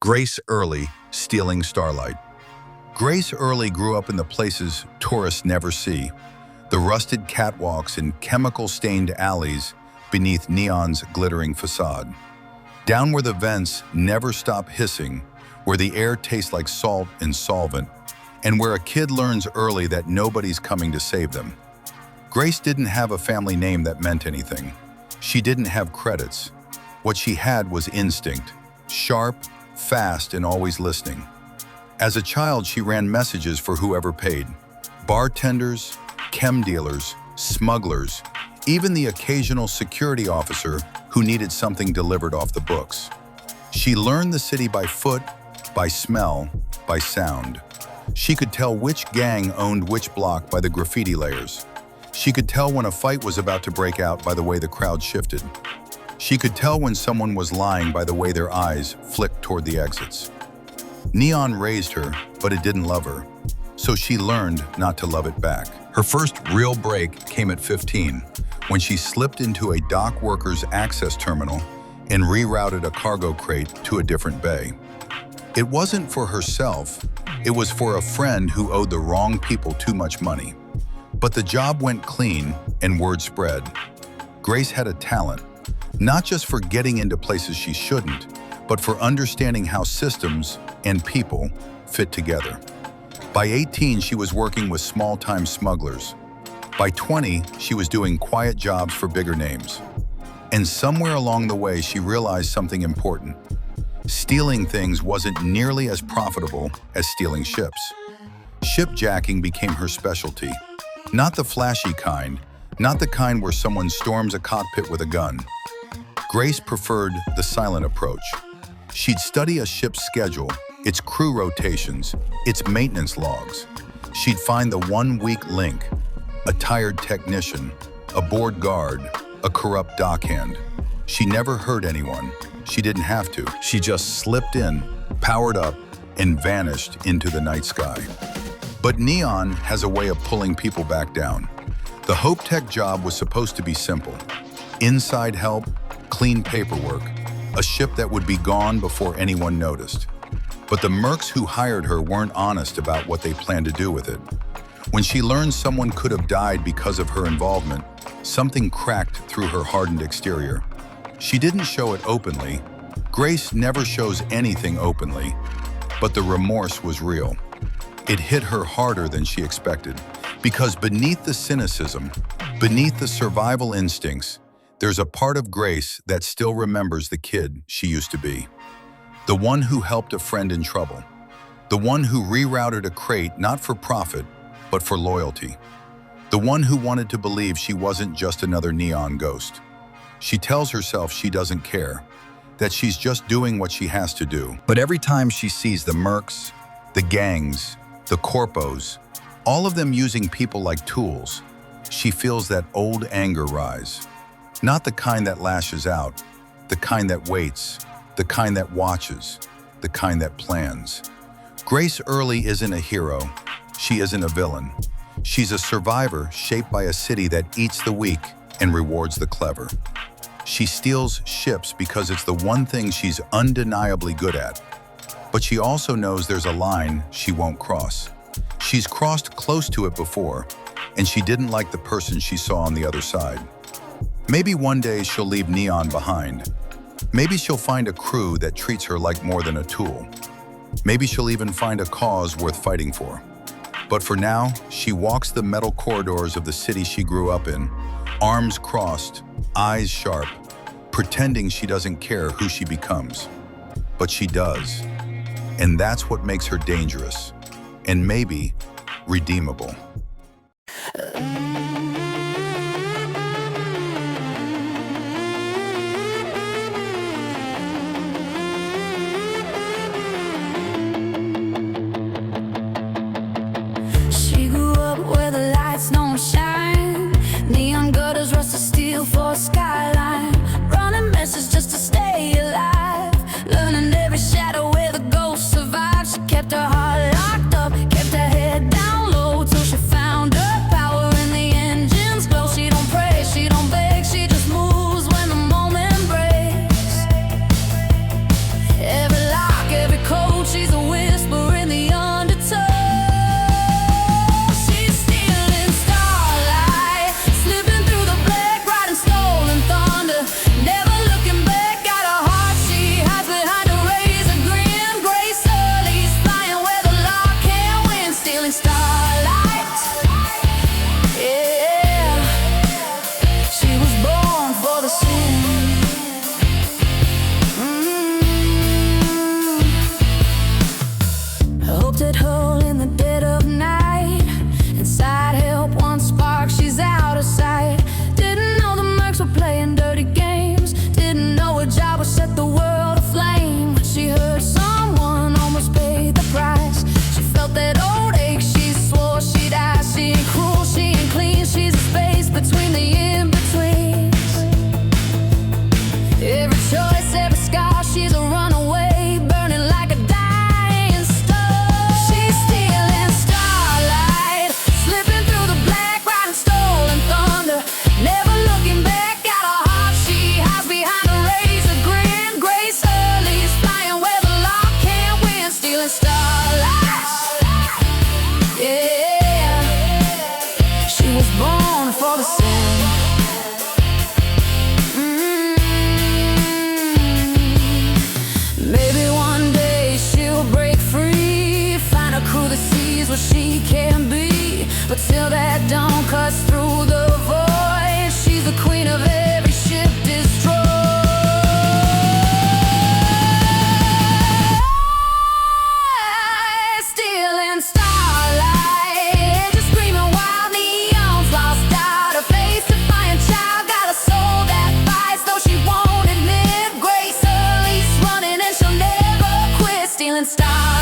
Grace Early stealing Starlight. Grace Early grew up in the places tourists never see, the rusted catwalks and chemical-stained alleys beneath neon's glittering facade. Down where the vents never stop hissing, where the air tastes like salt and solvent, and where a kid learns early that nobody's coming to save them. Grace didn't have a family name that meant anything. She didn't have credits. What she had was instinct, sharp, fast, and always listening. As a child, she ran messages for whoever paid. Bartenders, chem dealers, smugglers, even the occasional security officer who needed something delivered off the books. She learned the city by foot, by smell, by sound. She could tell which gang owned which block by the graffiti layers. She could tell when a fight was about to break out by the way the crowd shifted. She could tell when someone was lying by the way their eyes flicked toward the exits. Neon raised her, but it didn't love her, so she learned not to love it back. Her first real break came at 15, when she slipped into a dock worker's access terminal and rerouted a cargo crate to a different bay. It wasn't for herself, it was for a friend who owed the wrong people too much money. But the job went clean and word spread. Grace had a talent, not just for getting into places she shouldn't, but for understanding how systems and people fit together. By 18, she was working with small-time smugglers. By 20, she was doing quiet jobs for bigger names. And somewhere along the way, she realized something important. Stealing things wasn't nearly as profitable as stealing ships. Ship-jacking became her specialty. Not the flashy kind, not the kind where someone storms a cockpit with a gun. Grace preferred the silent approach. She'd study a ship's schedule, its crew rotations, its maintenance logs. She'd find the one weak link, a tired technician, a bored guard, a corrupt dockhand. She never hurt anyone. She didn't have to. She just slipped in, powered up, and vanished into the night sky. But Neon has a way of pulling people back down. The Hope Tech job was supposed to be simple. Inside help, clean paperwork, a ship that would be gone before anyone noticed. But the mercs who hired her weren't honest about what they planned to do with it. When she learned someone could have died because of her involvement, something cracked through her hardened exterior. She didn't show it openly. Grace never shows anything openly, but the remorse was real. It hit her harder than she expected, because beneath the cynicism, beneath the survival instincts, there's a part of Grace that still remembers the kid she used to be. The one who helped a friend in trouble. The one who rerouted a crate not for profit, but for loyalty. The one who wanted to believe she wasn't just another neon ghost. She tells herself she doesn't care, that she's just doing what she has to do. But every time she sees the mercs, the gangs, the corpos, all of them using people like tools, she feels that old anger rise. Not the kind that lashes out, the kind that waits, the kind that watches, the kind that plans. Grace Early isn't a hero. She isn't a villain. She's a survivor shaped by a city that eats the weak and rewards the clever. She steals ships because it's the one thing she's undeniably good at. But she also knows there's a line she won't cross. She's crossed close to it before, and she didn't like the person she saw on the other side. Maybe one day she'll leave Neon behind. Maybe she'll find a crew that treats her like more than a tool. Maybe she'll even find a cause worth fighting for. But for now, she walks the metal corridors of the city she grew up in, arms crossed, eyes sharp, pretending she doesn't care who she becomes. But she does. And that's what makes her dangerous, and maybe redeemable. She grew up where the lights don't shine, neon gutters, rusted steel for a skyline, running messes just to stay alive, learning every shadow where the ghost survived. She kept her heart locked up, kept her head down low till she found what she can be. But till that dawn cuts through the void, she's the queen of every ship destroyed. Stealing starlight, just screaming wild neons, lost out her face. Defiant child, got a soul that fights, though she won't admit. Grace her lease running and she'll never quit. Stealing starlight.